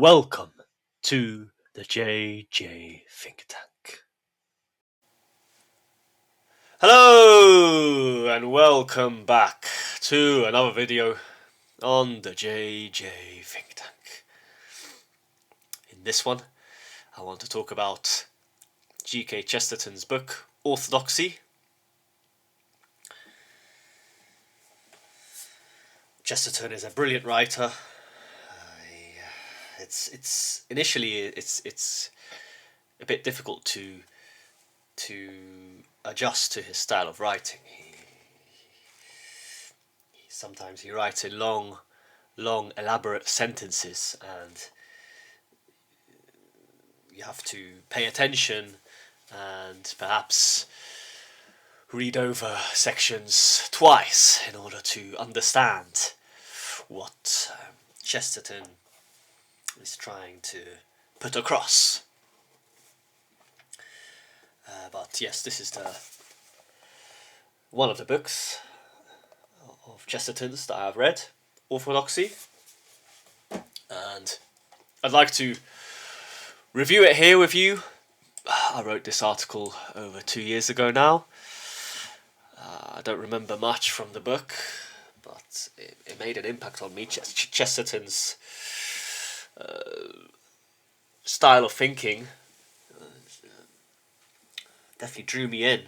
Welcome to the JJ Think Tank. Hello and welcome back to another video on the JJ Think Tank. In this one, I want to talk about GK Chesterton's book, Orthodoxy. Chesterton is a brilliant writer. It's initially a bit difficult to adjust to his style of writing. Sometimes he writes in long, elaborate sentences, and you have to pay attention and perhaps read over sections twice in order to understand what Chesterton is trying to put across. But yes, this is one of the books of Chesterton's that I have read, Orthodoxy, and I'd like to review it here with you. I wrote this article over 2 years ago now. I don't remember much from the book, but it made an impact on me. Chesterton's style of thinking definitely drew me in.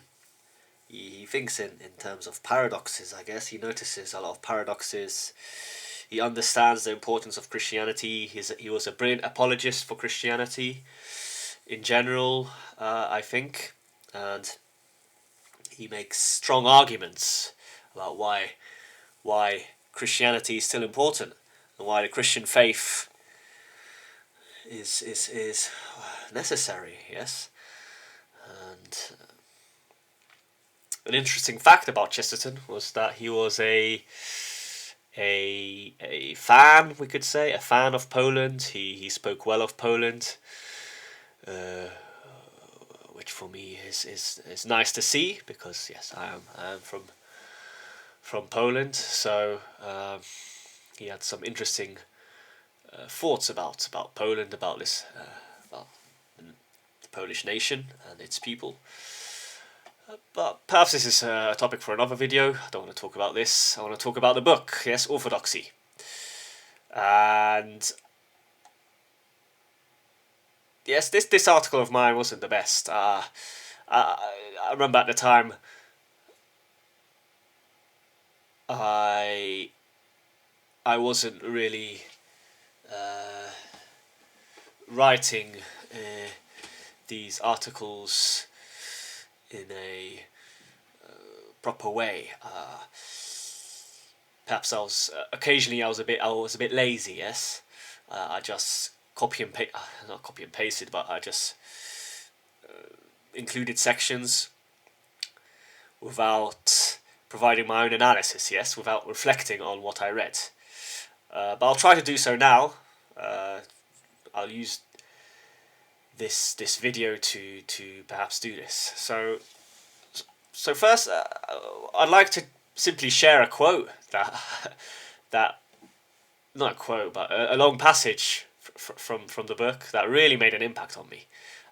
He thinks in terms of paradoxes, I guess. He notices a lot of paradoxes. He understands the importance of Christianity. He was a brilliant apologist for Christianity in general, I think. And he makes strong arguments about why Christianity is still important and why the Christian faith is necessary, yes. And an interesting fact about Chesterton was that he was a fan, we could say, a fan of Poland. He spoke well of Poland, which for me is nice to see, because yes, I am from Poland. So he had some interesting thoughts about Poland, about this, about the Polish nation and its people. But perhaps this is a topic for another video. I don't want to talk about this. I want to talk about the book, yes, Orthodoxy. And yes, this article of mine wasn't the best. I remember at the time I wasn't really writing these articles in a proper way. Perhaps I was a bit lazy. Yes, I just not copy and pasted, but I just included sections without providing my own analysis. Yes, without reflecting on what I read. But I'll try to do so now. I'll use this video to perhaps do this. So first, I'd like to simply share a quote that not a quote, but a long passage from the book that really made an impact on me.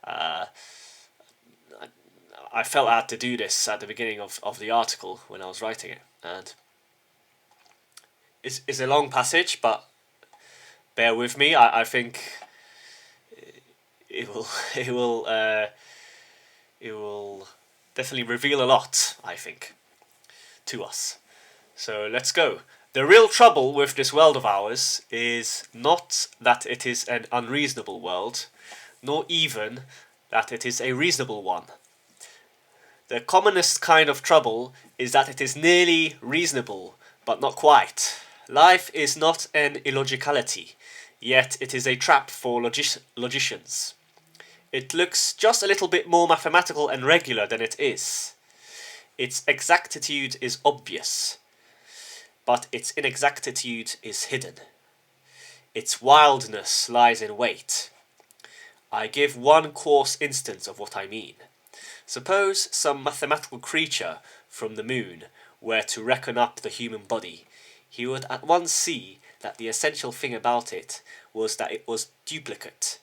I felt I had to do this at the beginning of the article when I was writing it, and it's a long passage, but bear with me. I think it will definitely reveal a lot, I think, to us. So let's go. The real trouble with this world of ours is not that it is an unreasonable world, nor even that it is a reasonable one. The commonest kind of trouble is that it is nearly reasonable, but not quite. Life is not an illogicality, yet it is a trap for logicians. It looks just a little bit more mathematical and regular than it is. Its exactitude is obvious, but its inexactitude is hidden. Its wildness lies in wait. I give one coarse instance of what I mean. Suppose some mathematical creature from the moon were to reckon up the human body. He would at once see that the essential thing about it was that it was duplicate.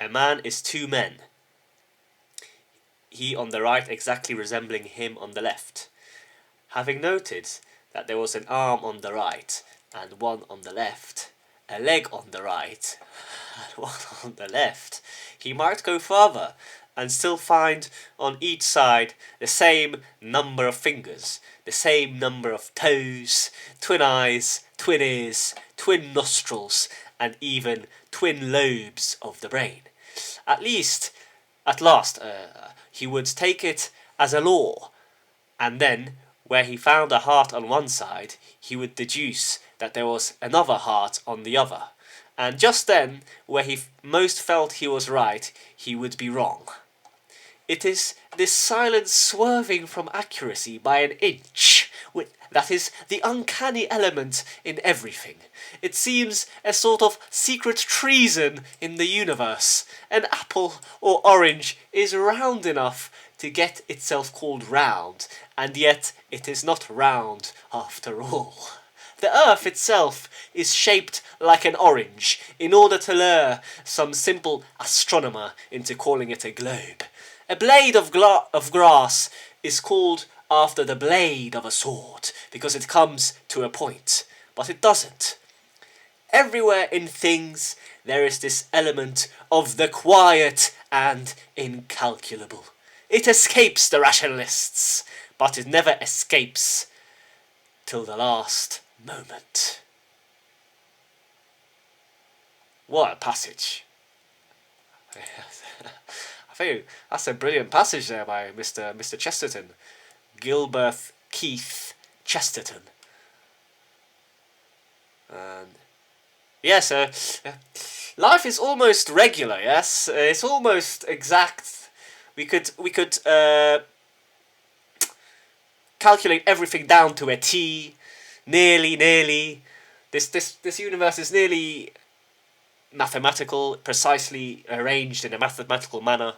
A man is two men, he on the right exactly resembling him on the left. Having noted that there was an arm on the right and one on the left, a leg on the right and one on the left, he might go further and still find on each side the same number of fingers, the same number of toes, twin eyes, twin ears, twin nostrils, and even twin lobes of the brain. At last, he would take it as a law, and then, where he found a heart on one side, he would deduce that there was another heart on the other, and just then, where he most felt he was right, he would be wrong. It is this silent swerving from accuracy by an inch that is the uncanny element in everything. It seems a sort of secret treason in the universe. An apple or orange is round enough to get itself called round, and yet it is not round after all. The earth itself is shaped like an orange in order to lure some simple astronomer into calling it a globe. A blade of grass is called after the blade of a sword because it comes to a point, but it doesn't. Everywhere in things there is this element of the quiet and incalculable. It escapes the rationalists, but it never escapes till the last moment. What a passage. I think that's a brilliant passage there by Mr. Chesterton. Gilbert Keith Chesterton. And yes, life is almost regular, yes? It's almost exact. We could calculate everything down to a T. Nearly. This universe is nearly mathematical, precisely arranged in a mathematical manner.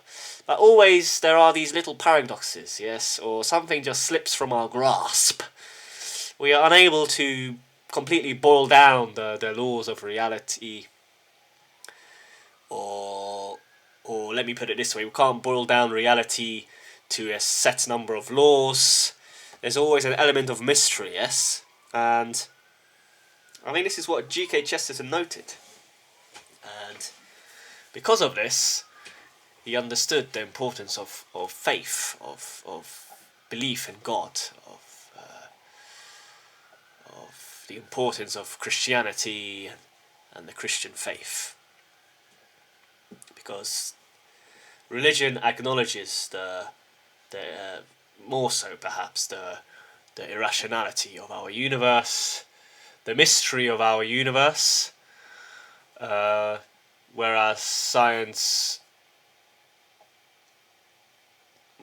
But always there are these little paradoxes, yes? Or something just slips from our grasp. We are unable to completely boil down the laws of reality. Or let me put it this way, we can't boil down reality to a set number of laws. There's always an element of mystery, yes? And I think this is what GK Chesterton noted. And because of this, he understood the importance of faith, of belief in God, of the importance of Christianity and the Christian faith. Because religion acknowledges the more so perhaps the irrationality of our universe, the mystery of our universe, whereas science,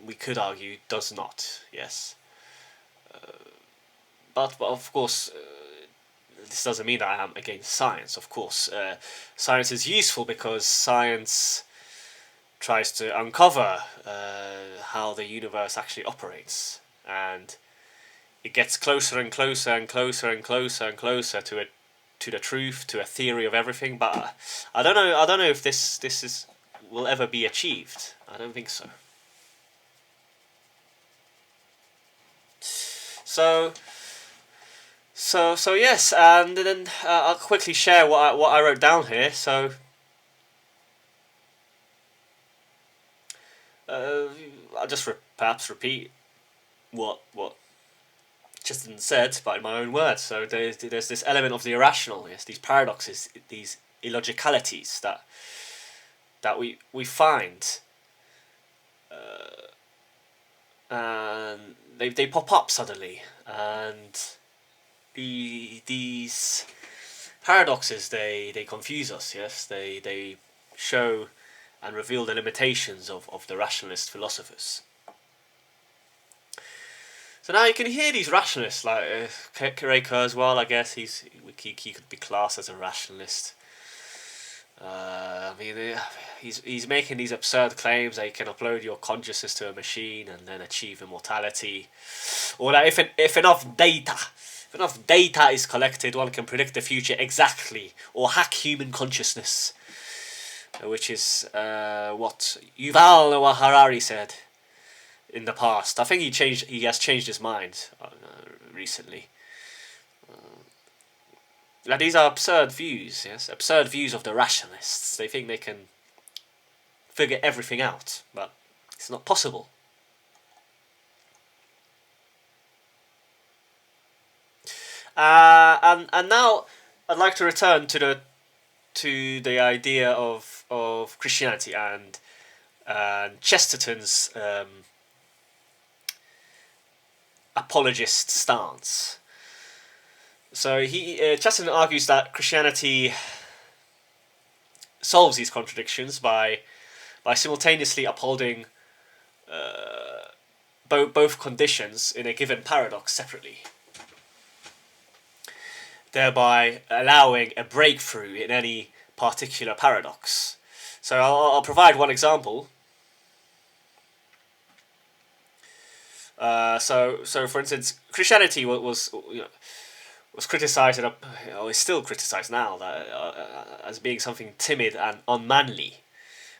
we could argue, does not, yes. But of course, this doesn't mean that I am against science, of course. Science is useful because science tries to uncover how the universe actually operates, and it gets closer and closer and closer and closer and closer to the truth, to a theory of everything. But I don't know if this will ever be achieved. I don't think so. So yes, and then I'll quickly share what I wrote down here. So I'll just perhaps repeat what Chesterton said, but in my own words. So there's this element of the irrational, yes, these paradoxes, these illogicalities that we find, and they pop up suddenly, and these paradoxes they confuse us, yes, they show and reveal the limitations of the rationalist philosophers. So now you can hear these rationalists like Ray Kurzweil, I guess he could be classed as a rationalist. I mean, he's making these absurd claims that you can upload your consciousness to a machine and then achieve immortality, or that if enough data if enough data is collected, one can predict the future exactly, or hack human consciousness, which is what Yuval Noah Harari said in the past. I think he has changed his mind recently. Now, these are absurd views, yes, absurd views of the rationalists. They think they can figure everything out, but it's not possible. And now I'd like to return to the idea of Christianity and Chesterton's apologist stance. So Chesterton argues that Christianity solves these contradictions by simultaneously upholding both conditions in a given paradox separately, thereby allowing a breakthrough in any particular paradox. So I'll provide one example. So for instance, Christianity was criticized or is still criticized now as being something timid and unmanly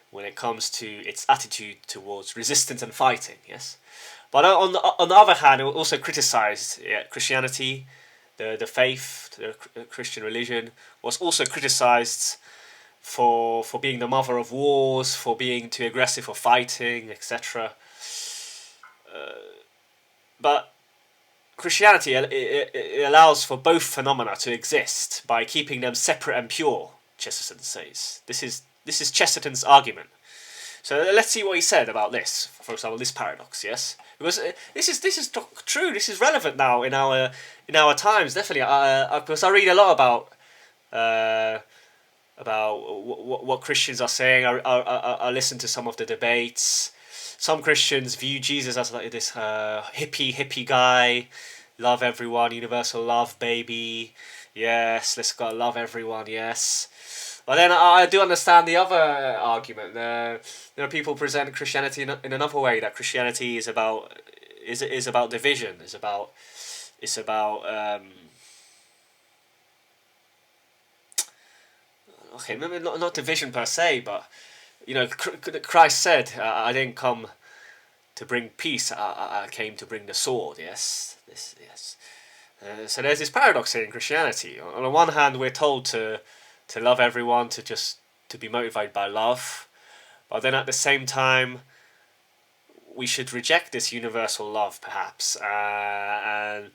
when it comes to its attitude towards resistance and fighting. Yes, but on the other hand, it was also criticized. Christianity, the faith, the Christian religion, was also criticized for being the mother of wars, for being too aggressive for fighting, etc. But Christianity it allows for both phenomena to exist by keeping them separate and pure. Chesterton says this is Chesterton's argument. So let's see what he said about this. For example, this paradox. Yes, because this is true. This is relevant now in our times. Definitely, because I read a lot about what Christians are saying. I listen to some of the debates. Some Christians view Jesus as like this hippie guy, love everyone, universal love, baby. Yes, let's go love everyone. Yes, but then I do understand the other argument. People present Christianity in another way, that Christianity is about division. It's about okay, maybe not division per se, but Christ said, "I didn't come to bring peace. I came to bring the sword." Yes, yes. So there's this paradox here in Christianity. On the one hand, we're told to love everyone, to be motivated by love, but then at the same time, we should reject this universal love, perhaps, and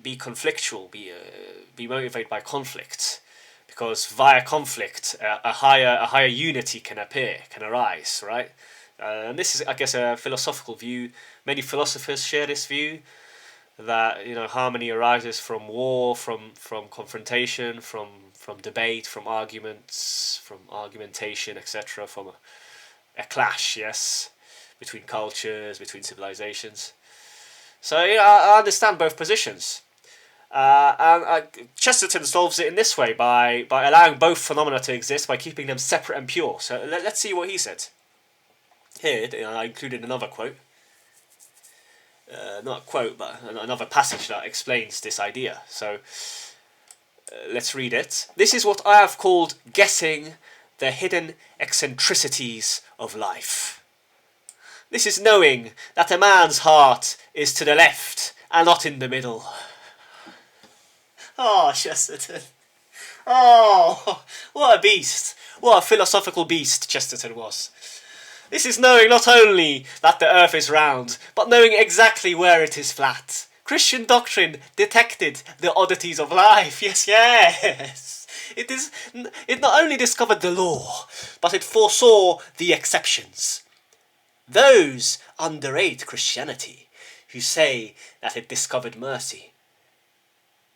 be conflictual, be motivated by conflict. Because via conflict, a higher unity can arise, right? And this is, I guess, a philosophical view. Many philosophers share this view that harmony arises from war, from confrontation, from debate, from arguments, from argumentation, etc. From a clash, yes, between cultures, between civilizations. So I understand both positions. And Chesterton solves it in this way by allowing both phenomena to exist by keeping them separate and pure. So let's see what he said. Here, I included another quote. Not a quote, but another passage that explains this idea. So let's read it. "This is what I have called guessing the hidden eccentricities of life. This is knowing that a man's heart is to the left and not in the middle." Oh, Chesterton. Oh, what a beast. What a philosophical beast Chesterton was. This is knowing not only that the earth is round, but knowing exactly where it is flat. Christian doctrine detected the oddities of life. Yes, yes. It not only discovered the law, but it foresaw the exceptions. Those underrate Christianity, who say that it discovered mercy.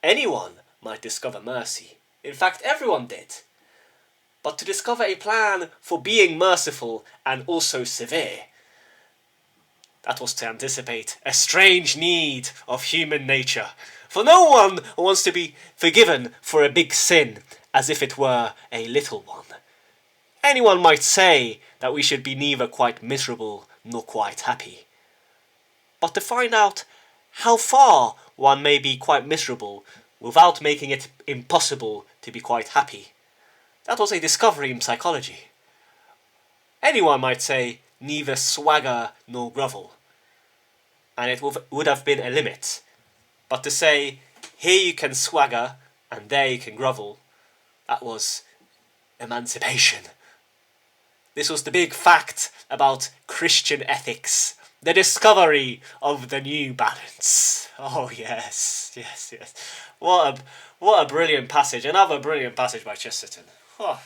Anyone might discover mercy. In fact, everyone did. But to discover a plan for being merciful and also severe, that was to anticipate a strange need of human nature. For no one wants to be forgiven for a big sin as if it were a little one. Anyone might say that we should be neither quite miserable nor quite happy. but to find out how far one may be quite miserable without making it impossible to be quite happy. That was a discovery in psychology. Anyone might say neither swagger nor grovel, and it would have been a limit. But to say, here you can swagger and there you can grovel, that was emancipation. This was the big fact about Christian ethics. The discovery of the new balance. Oh yes, yes, yes. What a brilliant passage. Another brilliant passage by Chesterton. Oh.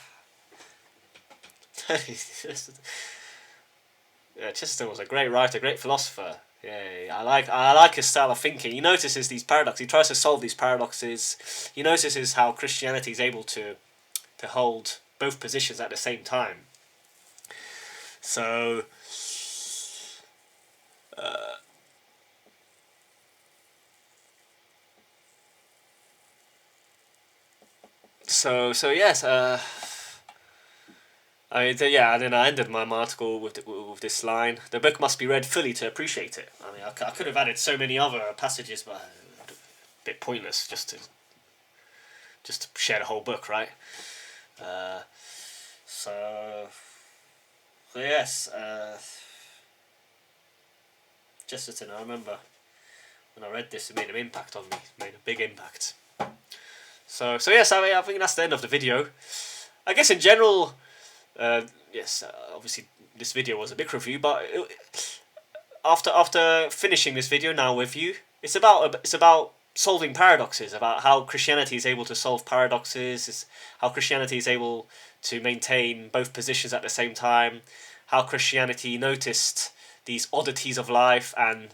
Yeah, Chesterton was a great writer, great philosopher. Yeah, I like his style of thinking. He notices these paradoxes. He tries to solve these paradoxes. He notices how Christianity is able to hold both positions at the same time. So, yes. And then I ended my article with this line: "The book must be read fully to appreciate it." I mean, I could have added so many other passages, but a bit pointless just to share the whole book, right? So yes, Chesterton. I remember when I read this, it made an impact on me. It made a big impact. So yes, I think that's the end of the video. I guess in general. Yes, obviously this video was a big review, but after finishing this video now with you, it's about solving paradoxes, about how Christianity is able to solve paradoxes, it's how Christianity is able to maintain both positions at the same time, how Christianity noticed these oddities of life and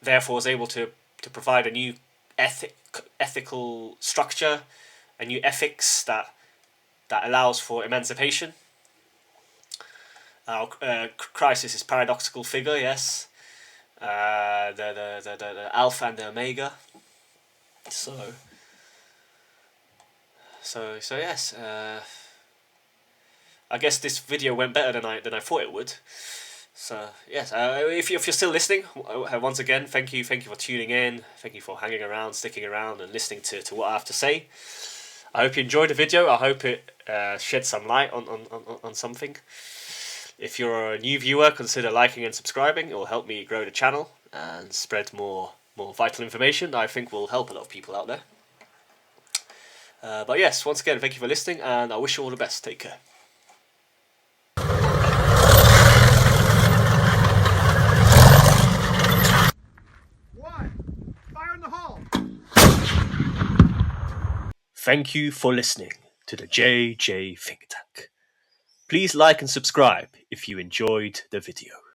therefore was able to provide a new ethical structure, a new ethics that allows for emancipation. Christ is his paradoxical figure, yes. The Alpha and the Omega. So yes. I guess this video went better than I thought it would. So yes, if you're still listening, once again, thank you for tuning in. Thank you for hanging around, sticking around, and listening to what I have to say. I hope you enjoyed the video. I hope it shed some light on something. If you're a new viewer, consider liking and subscribing. It will help me grow the channel and spread more vital information that I think will help a lot of people out there. But yes, once again, thank you for listening, and I wish you all the best. Take care. Fire in the hole! Thank you for listening to the JJ Think Tank. Please like and subscribe if you enjoyed the video.